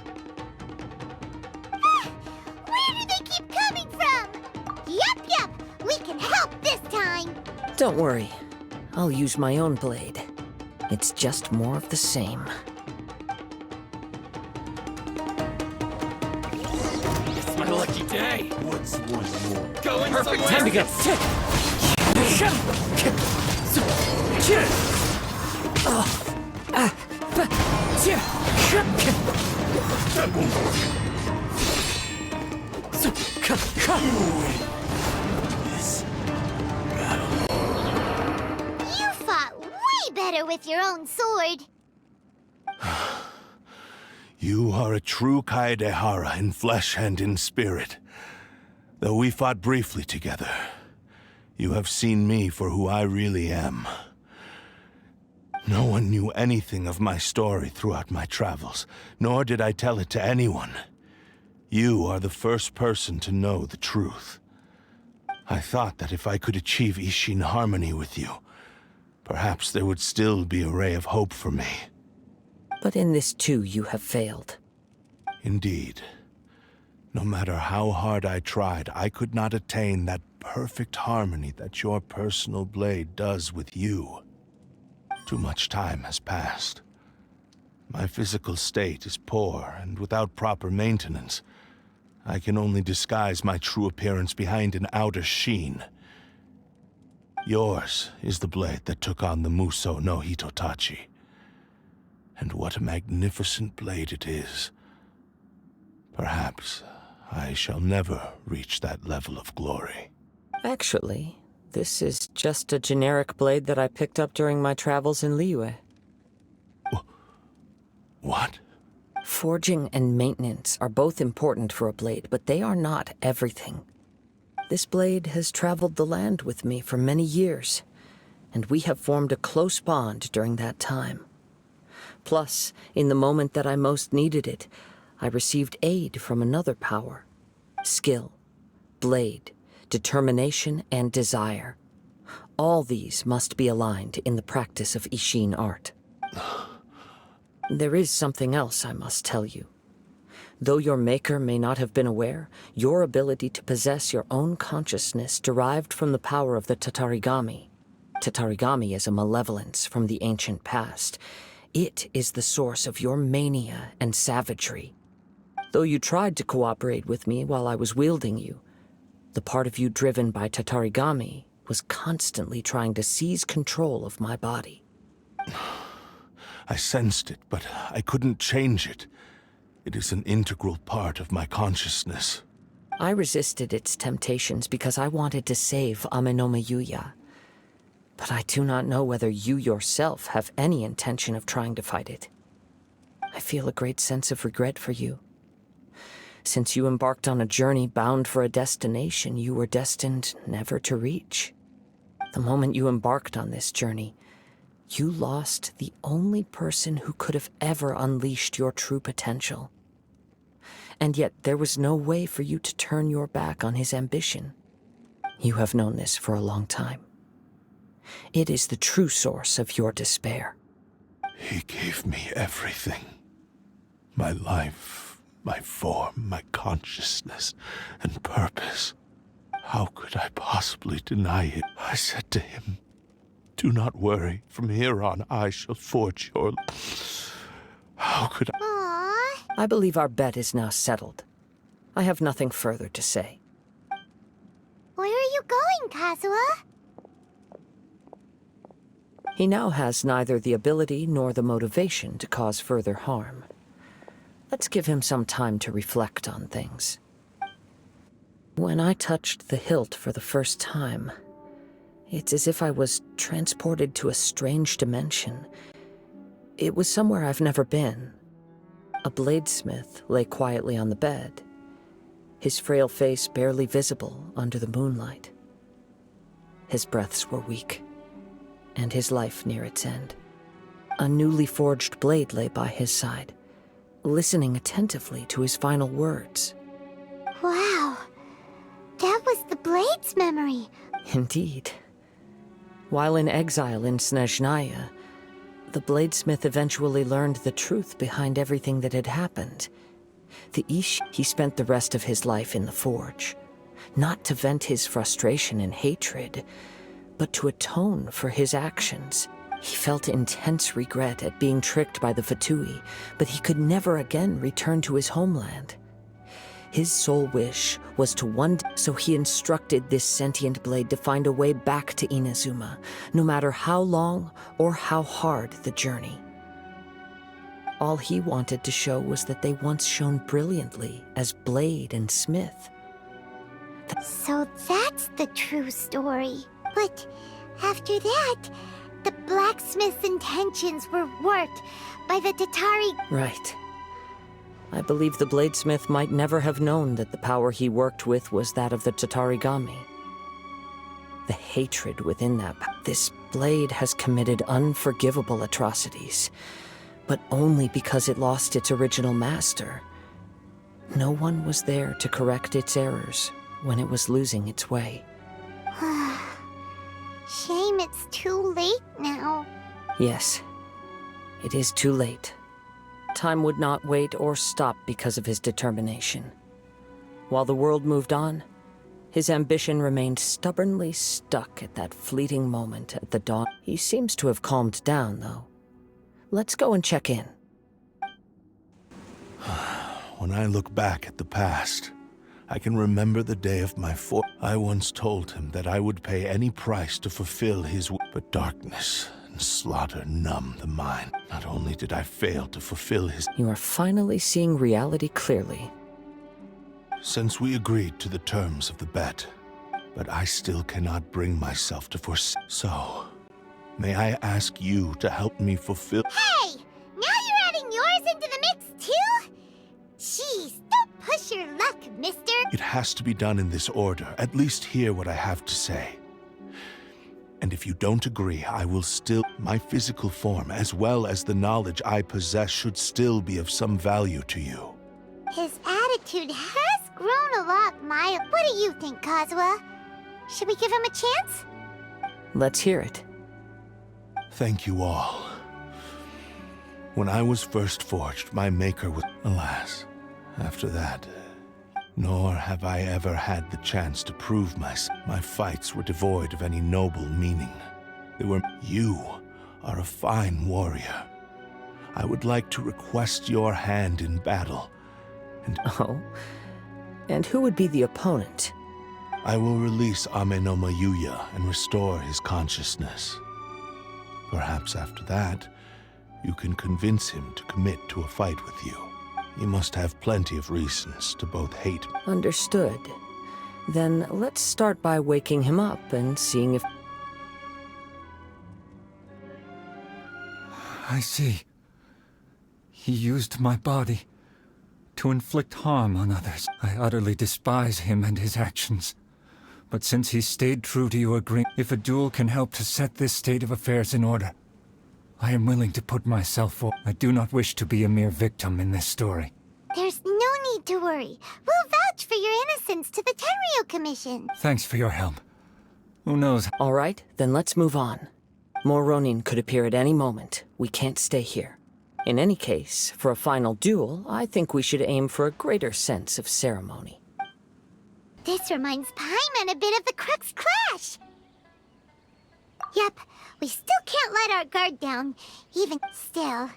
Where do they keep coming from? Yup! We can help this time! Don't worry. I'll use my own blade. It's just more of the same. It's my lucky day. What's one more? Going perfect time to go. better with your own sword. You are a true Kaedehara in flesh and in spirit. Though we fought briefly together, you have seen me for who I really am. No one knew anything of my story throughout my travels, nor did I tell it to anyone. You are the first person to know the truth. I thought that if I could achieve Ishin harmony with you, perhaps there would still be a ray of hope for me. But in this too you have failed. Indeed. No matter how hard I tried, I could not attain that perfect harmony that your personal blade does with you. Too much time has passed. My physical state is poor, and without proper maintenance, I can only disguise my true appearance behind an outer sheen. Yours is the blade that took on the Muso no Hitotachi. And what a magnificent blade it is. Perhaps I shall never reach that level of glory. Actually, this is just a generic blade that I picked up during my travels in Liyue. What? Forging and maintenance are both important for a blade, but they are not everything. This blade has traveled the land with me for many years, and we have formed a close bond during that time. Plus, in the moment that I most needed it, I received aid from another power. Skill, blade, determination, and desire. All these must be aligned in the practice of Ishin art. There is something else I must tell you. Though your maker may not have been aware, your ability to possess your own consciousness derived from the power of the Tatarigami. Tatarigami is a malevolence from the ancient past. It is the source of your mania and savagery. Though you tried to cooperate with me while I was wielding you, the part of you driven by Tatarigami was constantly trying to seize control of my body. I sensed it, but I couldn't change it. It is an integral part of my consciousness. I resisted its temptations because I wanted to save Amenoma Yuya. But I do not know whether you yourself have any intention of trying to fight it. I feel a great sense of regret for you. Since you embarked on a journey bound for a destination you were destined never to reach. The moment you embarked on this journey, you lost the only person who could have ever unleashed your true potential. And yet there was no way for you to turn your back on his ambition. You have known this for a long time. It is the true source of your despair. He gave me everything. My life, my form, my consciousness, and purpose. How could I possibly deny it? I said to him, "Do not worry. From here on, I shall forge your..." How could I... Aww. I believe our bet is now settled. I have nothing further to say. Where are you going, Kazuha? He now has neither the ability nor the motivation to cause further harm. Let's give him some time to reflect on things. When I touched the hilt for the first time, it's as if I was transported to a strange dimension. It was somewhere I've never been. A bladesmith lay quietly on the bed, his frail face barely visible under the moonlight. His breaths were weak, and his life near its end. A newly forged blade lay by his side, listening attentively to his final words. Wow. That was the blade's memory. Indeed. While in exile in Snezhnaya, the bladesmith eventually learned the truth behind everything that had happened. He spent the rest of his life in the forge, not to vent his frustration and hatred, but to atone for his actions. He felt intense regret at being tricked by the Fatui, but he could never again return to his homeland. His sole wish was to one day, so he instructed this sentient blade to find a way back to Inazuma, no matter how long or how hard the journey. All he wanted to show was that they once shone brilliantly as blade and smith. So that's the true story. But after that, the blacksmith's intentions were warped by the Tatari. Right. I believe the bladesmith might never have known that the power he worked with was that of the Tatarigami. The hatred within that this blade has committed unforgivable atrocities, but only because it lost its original master. No one was there to correct its errors when it was losing its way. Shame it's too late now. Yes, it is too late. Time would not wait or stop because of his determination. While the world moved on, his ambition remained stubbornly stuck at that fleeting moment at the dawn. He seems to have calmed down, though. Let's go and check in. When I look back at the past, I can remember the day of my I once told him that I would pay any price to fulfill his but darkness and slaughter numbed the mind. Not only did I fail to fulfill his... You are finally seeing reality clearly. Since we agreed to the terms of the bet, but I still cannot bring myself to So, may I ask you to help me fulfill... Hey! Now you're adding yours into the mix, too? Jeez, don't push your luck, mister. It has to be done in this order. At least hear what I have to say. And if you don't agree, I will still... My physical form, as well as the knowledge I possess, should still be of some value to you. His attitude has grown a lot mild. What do you think, Kazuha? Should we give him a chance? Let's hear it. Thank you all. When I was first forged, my maker was... Alas, after that... Nor have I ever had the chance to prove myself. My fights were devoid of any noble meaning. They were... You are a fine warrior. I would like to request your hand in battle. Oh? And who would be the opponent? I will release Amenoma Yuya and restore his consciousness. Perhaps after that, you can convince him to commit to a fight with you. He must have plenty of reasons to both hate me. Understood. Then let's start by waking him up and seeing if... I see. He used my body to inflict harm on others. I utterly despise him and his actions. But since he stayed true to your agreement, if a duel can help to set this state of affairs in order, I am willing to put myself forward. I do not wish to be a mere victim in this story. There's no need to worry. We'll vouch for your innocence to the Tenryu Commission. Thanks for your help. Who knows? All right, then let's move on. More Ronin could appear at any moment. We can't stay here. In any case, for a final duel, I think we should aim for a greater sense of ceremony. This reminds Paimon a bit of the Crux Clash. Yep, we still can't let our guard down. Even still. Are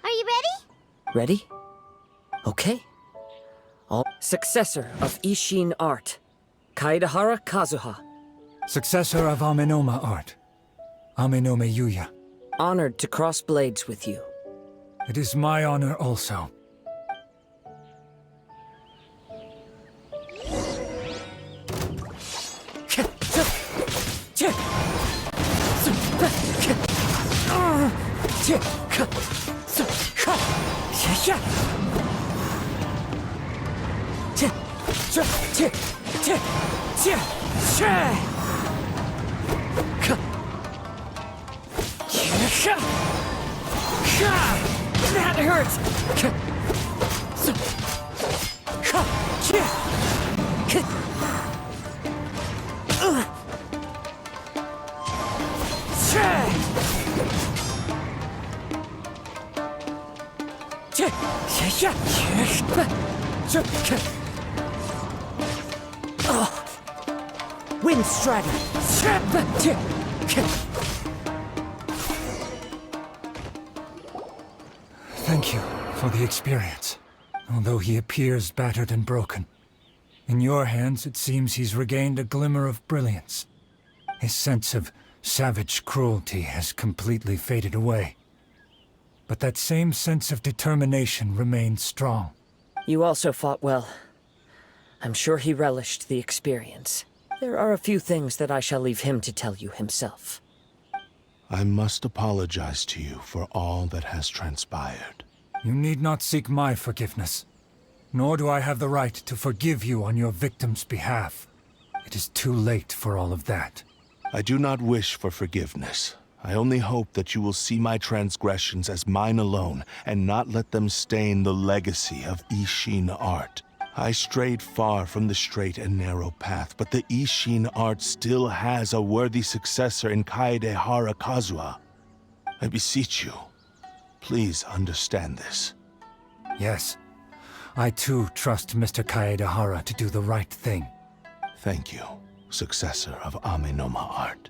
you ready? Ready? Okay. Successor of Ishin art, Kaedehara Kazuha. Successor of Amenoma art, Amenoma Yuya. Honored to cross blades with you. It is my honor also. That hurts! Wind Strider! Thank you for the experience. Although he appears battered and broken, in your hands it seems he's regained a glimmer of brilliance. His sense of savage cruelty has completely faded away. But that same sense of determination remains strong. You also fought well. I'm sure he relished the experience. There are a few things that I shall leave him to tell you himself. I must apologize to you for all that has transpired. You need not seek my forgiveness. Nor do I have the right to forgive you on your victim's behalf. It is too late for all of that. I do not wish for forgiveness. I only hope that you will see my transgressions as mine alone, and not let them stain the legacy of Ishin art. I strayed far from the straight and narrow path, but the Ishin art still has a worthy successor in Kaedehara Kazuha. I beseech you, please understand this. Yes, I too trust Mr. Kaedehara to do the right thing. Thank you, successor of Amenoma art.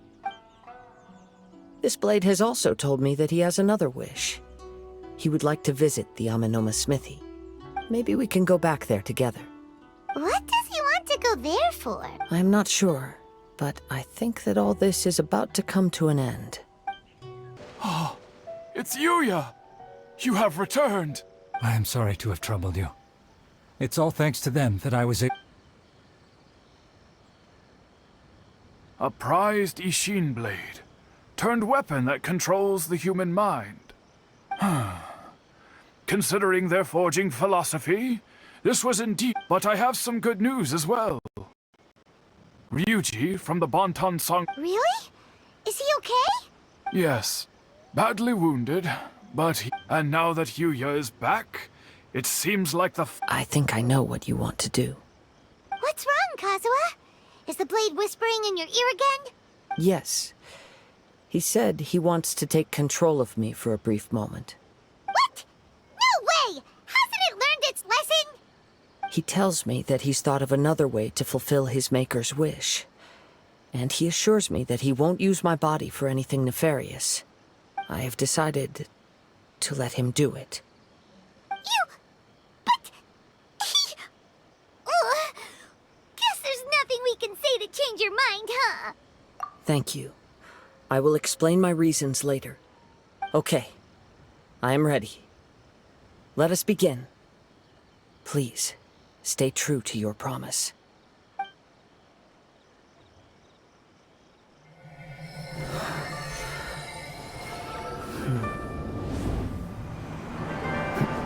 This blade has also told me that he has another wish. He would like to visit the Amenoma smithy. Maybe we can go back there together. What does he want to go there for? I'm not sure, but I think that all this is about to come to an end. It's Yuya! You have returned! I am sorry to have troubled you. It's all thanks to them that I was A prized Ishin blade. Turned weapon that controls the human mind. Considering their forging philosophy, this was indeed... But I have some good news as well. Ryuji from the Bonton Song... Really? Is he okay? Yes, badly wounded, but And now that Yuya is back, it seems like I think I know what you want to do. What's wrong, Kazuha? Is the blade whispering in your ear again? Yes. He said he wants to take control of me for a brief moment. What? No way! Hasn't it learned its lesson? He tells me that he's thought of another way to fulfill his maker's wish. And he assures me that he won't use my body for anything nefarious. I have decided to let him do it. But... Guess there's nothing we can say to change your mind, huh? Thank you. I will explain my reasons later. Okay. I am ready. Let us begin. Please, stay true to your promise.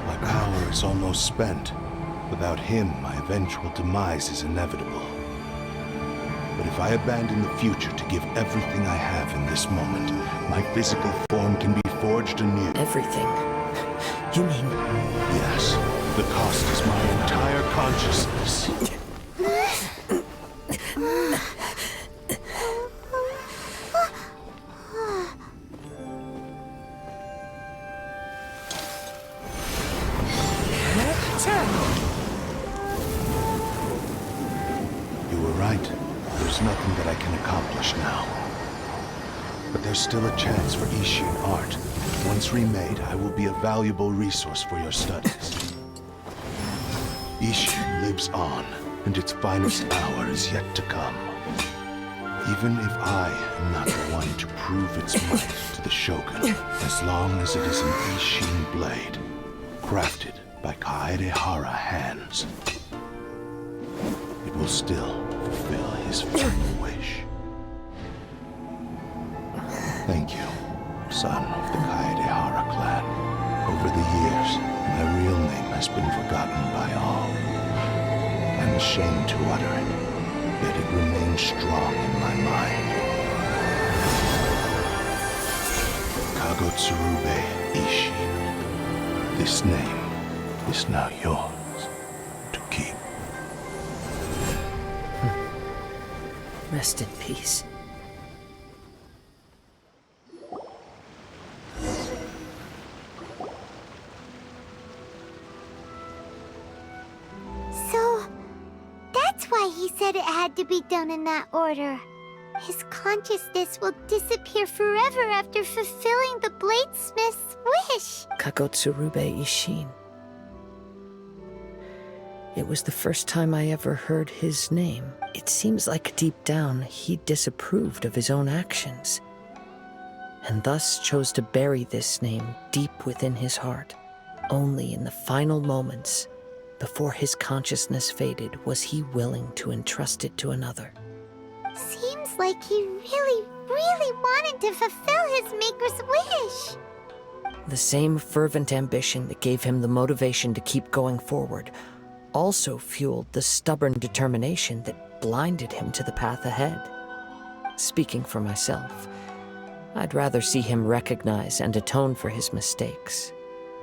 My power is almost spent. Without him, my eventual demise is inevitable. But if I abandon the future to give everything I have in this moment, my physical form can be forged anew. Everything? You mean... Yes. The cost is my entire consciousness. You were right. There's nothing that I can accomplish now. But there's still a chance for Ishin art. Once remade, I will be a valuable resource for your studies. Ishin lives on, and its finest hour is yet to come. Even if I am not the one to prove its might to the Shogun, as long as it is an Ishin blade, crafted by Kaedehara hands, it will still fulfill his final wish. Thank you, son of the Kaedehara clan. Over the years, my real name has been forgotten by all. I'm ashamed to utter it, yet it remains strong in my mind. Kagotsurube Ishin. This name is now yours to keep. Rest in peace. So, that's why he said it had to be done in that order. His consciousness will disappear forever after fulfilling the bladesmith's wish. Kagotsurube Ishin. It was the first time I ever heard his name. It seems like deep down he disapproved of his own actions, and thus chose to bury this name deep within his heart. Only in the final moments, before his consciousness faded, was he willing to entrust it to another. Seems Looks like he really, really wanted to fulfill his maker's wish. The same fervent ambition that gave him the motivation to keep going forward also fueled the stubborn determination that blinded him to the path ahead. Speaking for myself, I'd rather see him recognize and atone for his mistakes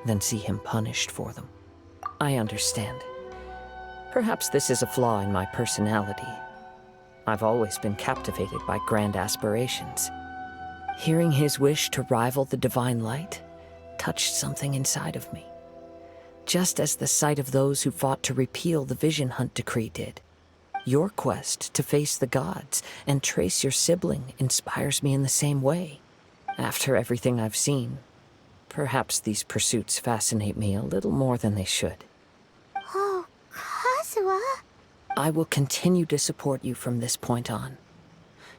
than see him punished for them. I understand. Perhaps this is a flaw in my personality. I've always been captivated by grand aspirations. Hearing his wish to rival the divine light touched something inside of me, just as the sight of those who fought to repeal the Vision Hunt decree did. Your quest to face the gods and trace your sibling inspires me in the same way. After everything I've seen, perhaps these pursuits fascinate me a little more than they should. Oh, Kazuha. I will continue to support you from this point on.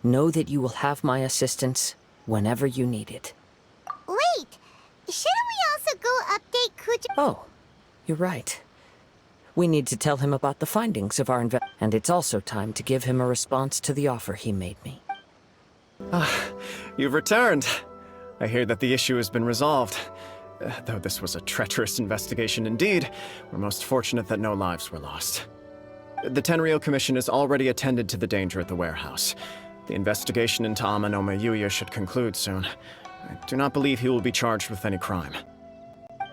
Know that you will have my assistance whenever you need it. Wait, shouldn't we also go update Kuja? Oh, you're right. We need to tell him about the findings of our and it's also time to give him a response to the offer he made me. You've returned. I hear that the issue has been resolved. Though this was a treacherous investigation indeed, we're most fortunate that no lives were lost. The Tenryou Commission has already attended to the danger at the warehouse. The investigation into Ama no Mayuya should conclude soon. I do not believe he will be charged with any crime.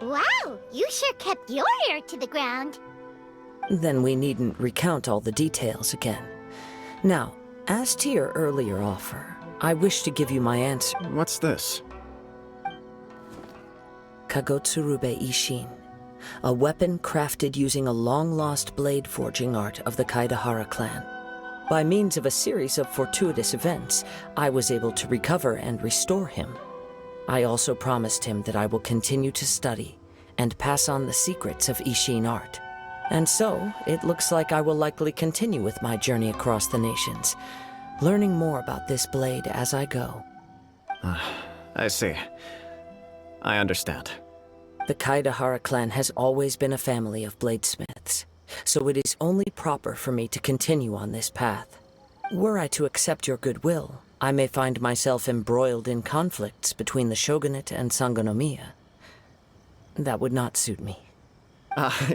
Wow, you sure kept your ear to the ground. Then we needn't recount all the details again. Now, as to your earlier offer, I wish to give you my answer. What's this? Kagotsurube Ishin, a weapon crafted using a long-lost blade forging art of the Kaedehara clan. By means of a series of fortuitous events, I was able to recover and restore him. I also promised him that I will continue to study and pass on the secrets of Ishin art. And so, it looks like I will likely continue with my journey across the nations, learning more about this blade as I go. I see. I understand. The Kaedehara clan has always been a family of bladesmiths, so it is only proper for me to continue on this path. Were I to accept your goodwill, I may find myself embroiled in conflicts between the shogunate and Sangonomiya. That would not suit me.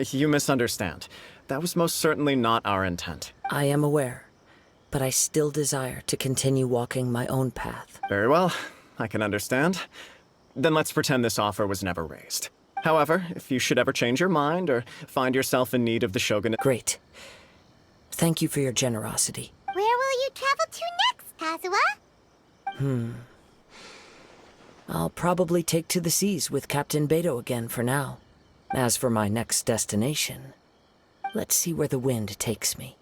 You misunderstand. That was most certainly not our intent. I am aware, but I still desire to continue walking my own path. Very well. I can understand. Then let's pretend this offer was never raised. However, if you should ever change your mind or find yourself in need of the shogunate... Great. Thank you for your generosity. Where will you travel to next, Kazuha? I'll probably take to the seas with Captain Beto again for now. As for my next destination, let's see where the wind takes me.